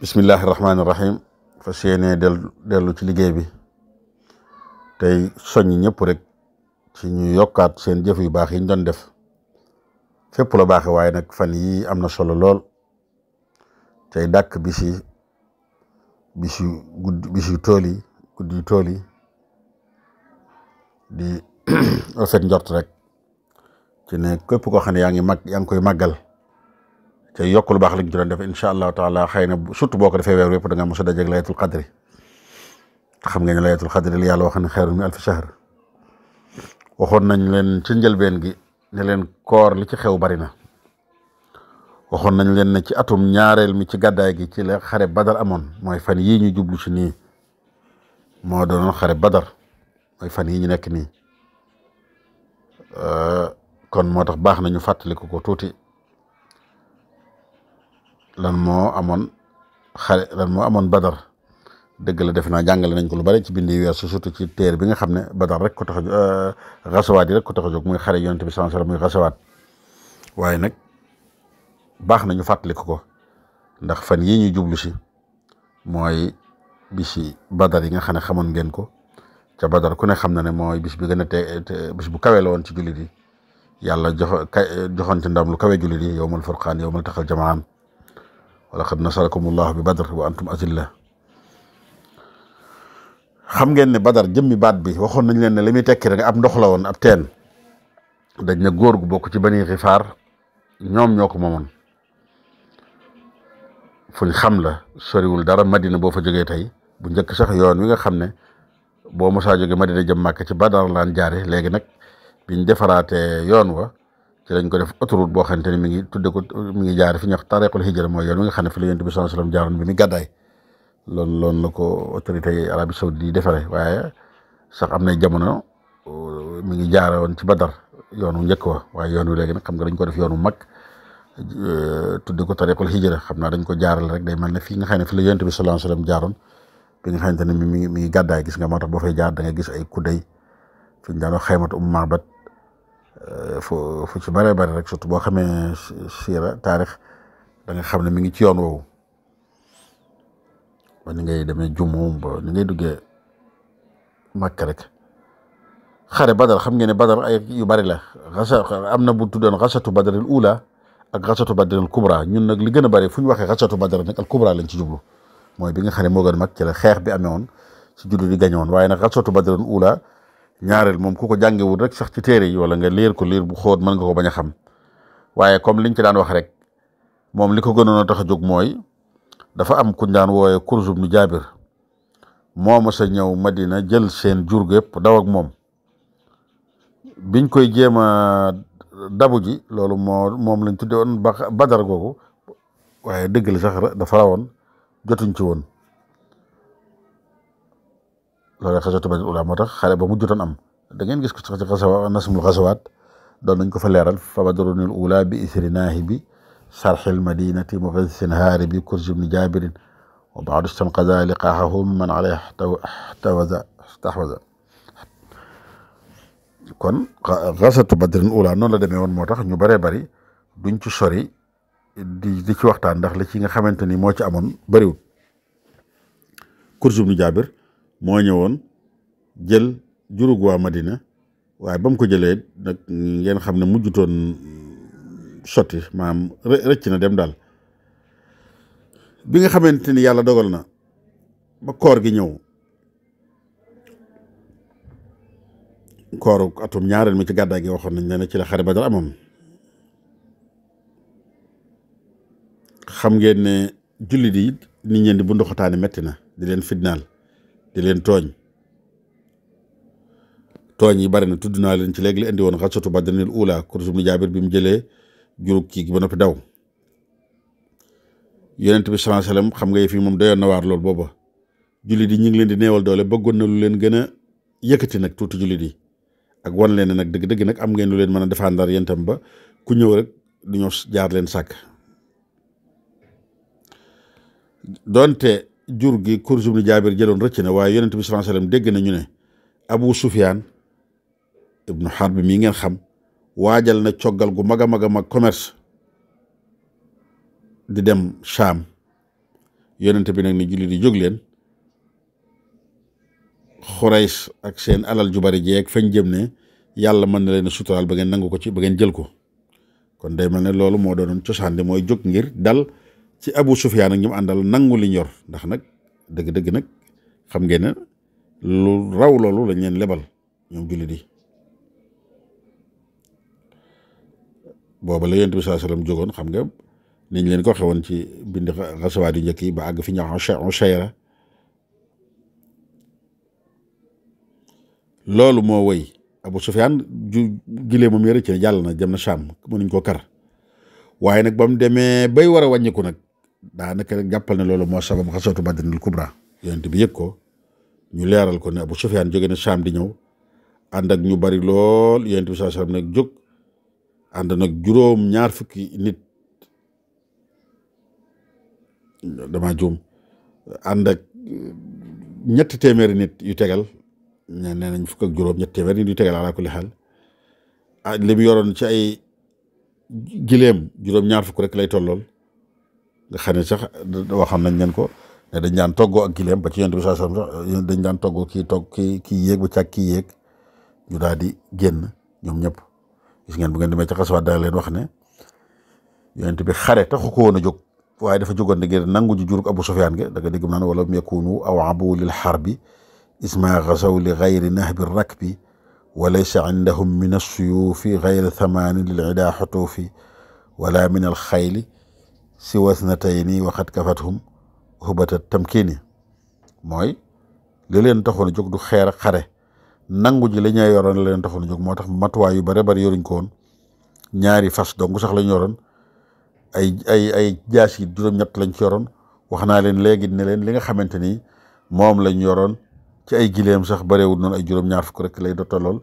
bismillahi rahmaani rahim fas yéene dellu ci liggéey bi tey soññ ñëpp rek ci ñu yokkaat seen jëf yu baax yi ñu doon def fépp la baaxe waaye nag fan yi am na solo lool tey dàkk bis yu tool yi guddi yu tool yi di rafet njort rek ci ne képp koo xam ne yaa ngi koy màggal te yokk lu baax lañ ci doon def incha allahu taala xëy na surtout boo ko defee weer yëpp da nga mos a dajeeg layatul xadri te xam nga ne layatul xadri li yàlla wax ne xayrun min alfi shahr waxoon nañ leen ci njëlbeen gi ne leen koor li ci xew bari na waxoon nañ leen ne ci atum ñaareel mi ci gàddaay gi ci la xare badar amoon mooy fan yii ñu jublu ci nii moo doonoon xare badar mooy fan yii ñu nekk nii kon moo tax baax na ñu fàttaliku ko tuuti lan moo amoon badar dëgg la def naa jàngale nañ ko lu bari ci bind yi weesu surtout ci téere bi nga xam ne badar rek ko tax a xasawaat yi rek ko tax a jóg muy xare yonent bi sallallahu alayhi wasallam muy xasawaat waaye nag baax na ñu fàttaliku ko ndax fan yii ñu jublu si mooy bisi badar yi nga xam ne xamoon ngeen ko ca badar ku ne xam na ne mooy bis bi gën a bis bu kawe la woon ci jullit yi yàlla joxoon ci ndam lu kawe jullit yi yawmal furqaan yawmal taqal jamaan wa laqad nasarakumullahu bi badr wa antum azilla xam ngeen ne badar jëmmi baat bi waxoon nañ leen ne li muy tekki rek ab ndox la woon ab teen dañ ne góor gu bokk ci Bani Xifaar ñoom ñoo ko moomoon fuñ xam la soriwul dara Madina boo fa jógee tey bu njëkk sax yoon wi nga xam ne boo mosaa jóge Madina jëm Màkka ci badar laan jaare léegi nag biñ defaraatee yoon wa ci lañ ko def autoroute boo xamante ni mi ngi jaare fi ñuy wax tariqul hijra mooy yoon wi nga xam ne fi la Yonent bi sallallahu alayhi wasallam jaaroon bi mi gàddaay loolu la ko autorité yi Arabie Saoudite di defare waaye sax am na jamono mi ngi jaare woon ci badar yoonu njëkk wa waaye yoon wi léegi nag xam nga dañ ko def yoonu mag tudde ko tariqul hijra xam naa dañ ko jaaral rek day mel ne fii nga xam ne fi la Yonent bi sallallahu alayhi wasallam jaaroon bi nga xamante ne mi ngi gàddaay gis nga moo tax boo fay jaar da nga gis ay kudday fi ñu daan wax xaymatu Ma'bad fu ci bëree bëri rek surtout boo xamee siira taarix da nga xam ne mi ngi ci yoon woowu ba ni ngay demee Jumum ba ni ngay duggee Makka rek xare badar xam ngeen ne badar ay yu bëri la am na bu tuddoon xasatu badaril ula ak xasatu badaril kubra ñun nag li gën a bëri fu ñu waxee xasatu badar nag al kubra lañ ci jublu mooy bi nga xam ne moo gën a mag ci la xeex bi amee woon ci juddu di gañe woon waaye nag xasatu badaril ula ñaareel moom ku ko jàngewul rek sax ci téere yi wala nga liir ko liir bu xóot mën nga ko bañ a xam waaye comme liñ ci daan wax rek moom li ko gënoon a tax a jóg mooy dafa am kuñ daan wooye Kurz ibn Jaabir moo mës a ñëw Madina jël seen jur yëpp daw ak moom biñ koy jéem a dabu ji loolu moom lañ tudde woon badar googu waaye dëgg la sax dafa rawoon jotuñ ci woon loolu xasatu badril ula moo tax xare ba mu jotoon am da ngeen gis ko sax ci nasmul xasawaat doon nañ ko fa leeral fa badrunil ula bi isri naahibi sarxil madinati mughithin haaribi Kurz ibn Jaabirin wa baadu stanqada liqaahahu man alayhi stahwaza kon xasatu badril ula noonu la demee woon moo tax ñu bëree bëri duñ ci sori di ci waxtaan ndax li ci nga xamante ni moo ci amoon bëriwul Kurz ibn Jaabir moo ñëwoon jël jurug waa Madina waaye ba mu ko jëlee nag ngeen xam ne mujjutoon sotti maanaam rëcc na dem daal bi nga xamante ni yàlla dogal na ba koor gi ñëw kooru atum ñaareel mi ci gàddaay gi waxoon nañ ne ci la xare Badar amoon xam ngeen ne jullit yi nit ñeen di bu ndoxataani metti na di leen fitnaal di leen tooñ yi bari na tudd naa leen ci léegi li indi woon xasatu badrinil ula Kurz ibn Jaabir bi mu jëlee jurug kii gi ba noppi daw Yonent bi sallallahu alayhi wasallam xam nga fii moom doyoon na waar lool booba jullit yi ñu ngi leen di neewal doole bëggoon na lu leen gën a yëkkati nag tuuti jullit yi ak wan leen ne nag dëgg-dëgg nag am ngeen lu leen mën a défendre yéen tam ba ku ñëw rek du ñoo jaar leen sàkk donte jur gi Kurz ibn Jaabir jëloon rëcc na waaye Yonent bi sallallahu alayhi wasallam dégg nañu ne Abu Sufyaan ibnu Harb mii ngeen xam waajal na coggal gu mag a mag a mag commerce di dem Cham yonent bi nag ni jullit yi jóg leen Xurays ak seen alal ju bari jeeg fañ jëm ne yàlla mën na leen a suturaal ba ngeen nangu ko ci ba ngeen jël ko kon day mel ne loolu moo doonoon cosaan de mooy jóg ngir dal ci Abu Sufyaan ak ñi mu àndal nangu liñ yor ndax nag dëgg-dëgg nag xam ngeen ne lu raw loolu lañ leen lebal ñoom jullit yi booba la yonent bi sallallahu alayhi wasallam jógoon xam nga niñ leen ko xewoon ci bind xasawaat yu njëkk yi ba àgg fi ñu wax Ushayra loolu moo woy Abu Sufyaan ju gilee moom yëre ci jàll na dem na Sham mënuñ ko kar waaye nag ba mu demee bay war a wàññiku nag daanaka rek jàppal ne loolu moo sabab xaswatu Badrinil Kubra yonent bi yëg ko ñu leeral ko ne Abu Sufyaan jóge na Sham di ñëw ànd ak ñu bari lool yonent bi sallallahu alayhi wasallam nag jóg ànd nag juróom ñaar fukki nit dama juum ànd ak ñetti téeméeri nit yu tegal nee nañ fukk ak juróom ñetti téeméeri nit yu tegal ala kulli xaal li mu yoroon ci ay gileem juróom ñaar fukk rek lay tollool nga xam ne sax waxam nañ leen ko ne dañ daan toggoo ak gileem ba ci yonent bi sallallahu alayhi wasallam sax dañ daan toggoo kii yéeg ba càg kii yéeg ñu daal di génn ñoom ñëpp gis ngeen bu ngeen demee ci xaswaat daa leen wax ne yonent bi xare taxu ko woon a jóg waaye dafa jógoon ngir nangu ji jurug Abu Sufyaan ga da nga dégg naan wala yakunu aw abu lil xarbi isma gasaw li gayri nahbi rakbi wa laysa indahum min as-suyufi gayri thamaani lil ida xutuufi wala min al xayli siwa thnatayni wa qad kafathum hubata tamkini mooy li leen taxoon a jóg du xeer ak xare nangu ji la ñuy yoroon la leen taxoon a jóg moo tax matuwaay yu bare bari yoruñ ko woon ñaari fas dong sax lañ yoroon ay jaas yi juróom-ñett lañ ci yoroon wax naa leen léegi ne leen li nga xamante ni moom lañ yoroon ci ay gileem sax bareewul noonu ay juróom-ñaar fukk rek lay tollool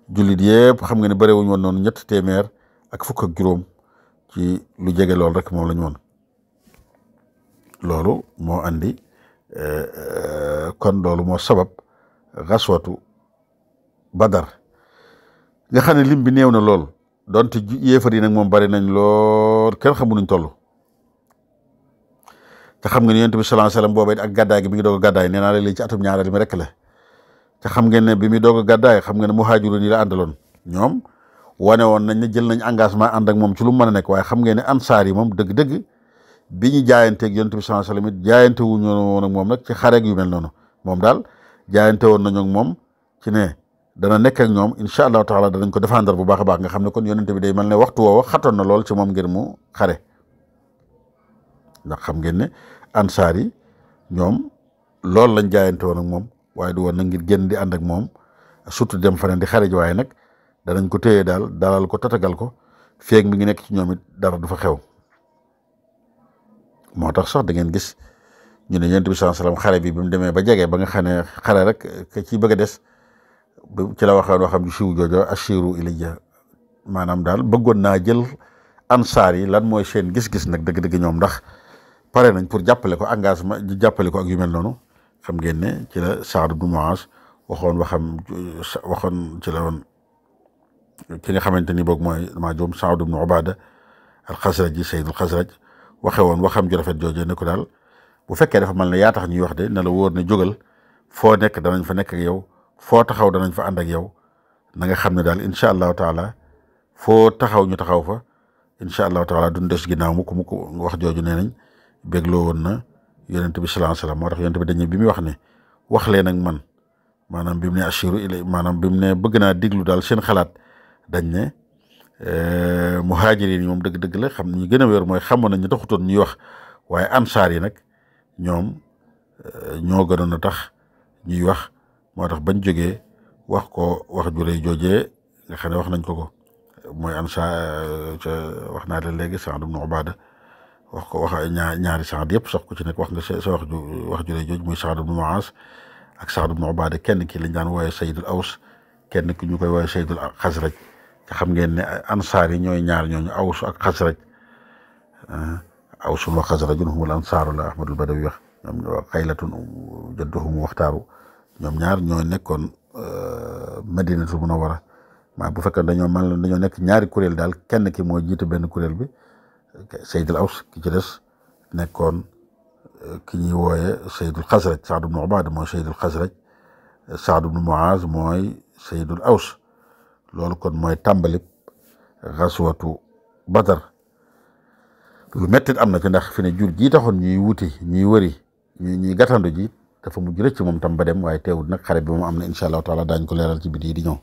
jullit yëpp xam nga ne bareewuñ woon noonu ñett téeméer ak fukk ak juróom ci lu jege lool rek moom lañ woon loolu moo andi kon loolu moo sabab xaswatu Badar nga xam ne lim bi néew na lool donte yéefar yi nag moom bari nañ lool kenn xamu nuñ toll te xam nga ne yonent bi sallallahu alayhi wasallam boobee ak gàddaay gi bi ngi doog a gàddaay nee naa la léegi ci atum ñaareel mi rek la te xam ngeen ne bi muy doog a gàddaay xam nga ne muhaajiruun yi la àndaloon ñoom wane woon nañ ne jël nañ engagement ànd ak moom ci lu mu mën a nekk waaye xam ngeen ne ansaar yi moom dëgg-dëgg bi ñu jaayanteeg yonent bi sallallahu alayhi wasallam it jaayante wuñu woon ak moom nag ci xareeg yu mel noonu moom daal jaayante woon nañu ak moom ci ne dana nekk ak ñoom incha allahu taala danañ ko défendre bu baax a baax nga xam ne kon yonent bi day mel ne waxtu woowa xatoon na lool ci moom ngir mu xare ndax xam ngeen ne ansaar yi ñoom loolu lañ jaayante woon ak moom waaye du woon nag ngir génn di ànd ak moom surtout dem faneen di xare ji waaye nag danañ ko téye daal dalal ko tatagal ko feeg mi ngi nekk ci ñoom it dara du fa xew moo tax sax da ngeen gis ñu ne yonent bi sallallahu alayhi wasallam xare bi mu demee ba jege ba nga xam ne xare rek ka ci bëgg a des ci la waxoon waxam ju siiw joojo ashiru ilayya maanaam daal bëggoon naa jël ansaar yi lan mooy seen gis-gis nag dëgg-dëgg ñoom ndax pare nañ pour jàppale ko engagement jàppale ko ak yu mel noonu xam ngeen ne ci la Saad ibn Muaz waxoon ci la woon ki nga xamante ni boog mooy damaa joom Saad ibn Ubaada al-Xasraji sayyidul Xasraj waxe woon waxam ju rafet jooju ne ko daal bu fekkee dafa mel ne yaa tax ñuy wax de ne la wóor ne jógal foo nekk danañ fa nekk ak yow foo taxaw danañ fa ànd ak yow na nga xam ne daal incha allahu taala foo taxaw ñu taxaw fa incha allahu taala duñ des ginnaaw mukk wax jooju nee nañ bégloo woon na yonent bi sallallahu alayhi wasallam moo tax yonent bi dañu bi muy wax ne wax leen ak man maanaam bi mu ne ashiru ilay maanaam bi mu ne bëgg naa diglu daal seen xalaat dañ ne muhaajiriin yi moom dëgg-dëgg la xam ñu gën a wér mooy xamoon nañ ñu taxutoon ñuy wax waaye ansaar yi nag ñoom ñoo gënoon a tax ñuy wax moo tax bañ jógee wax ko wax ju rëy joojee nga xam ne wax nañ ko mooy ansaar ca wax naa leen léegi Saad ibn Ubaada wax ko wax ñaari Saad yëpp sax ku ci nekk wax nga sa wax ju rëy jooj muy Saad ibn Muaz ak Saad ibn Ubaada kenn ki lañ daan wooye Sayyidul Aws kenn ki ñu koy wooye Sayyidul Xasraj te xam ngeen ne ansaar yi ñooy ñaar ñooñu Aws ak Xasraj Awsun wa Xasrajun humul ansaaru la Ahmadul Badawi wax ñoom xaylatun jadduhum waxtaaru ñoom ñaar ñoo nekkoon Madinatul Munawwara maa bu fekkee dañoo nekk ñaari kuréel daal kenn ki moo jiite benn kuréel bi Sayyidul Aws ki ci des nekkoon ki ñuy wooye Saydul Xasraj Saad ibnu Ubaada mooy Saydul Xasraj Saad ibnu Muaz mooy Saydul Aws loolu kon mooy tàmbalib xaswatu Badar lu mettit am na ci ndax fi ne jur jii taxoon ñuy wuti ñuy wëri ñuy gàttandu ji dafa mujj rëcc moom tam ba dem waaye teewul nag xare bi moom am na incha allahu taala daañ ko leeral ci biir yi di ñëw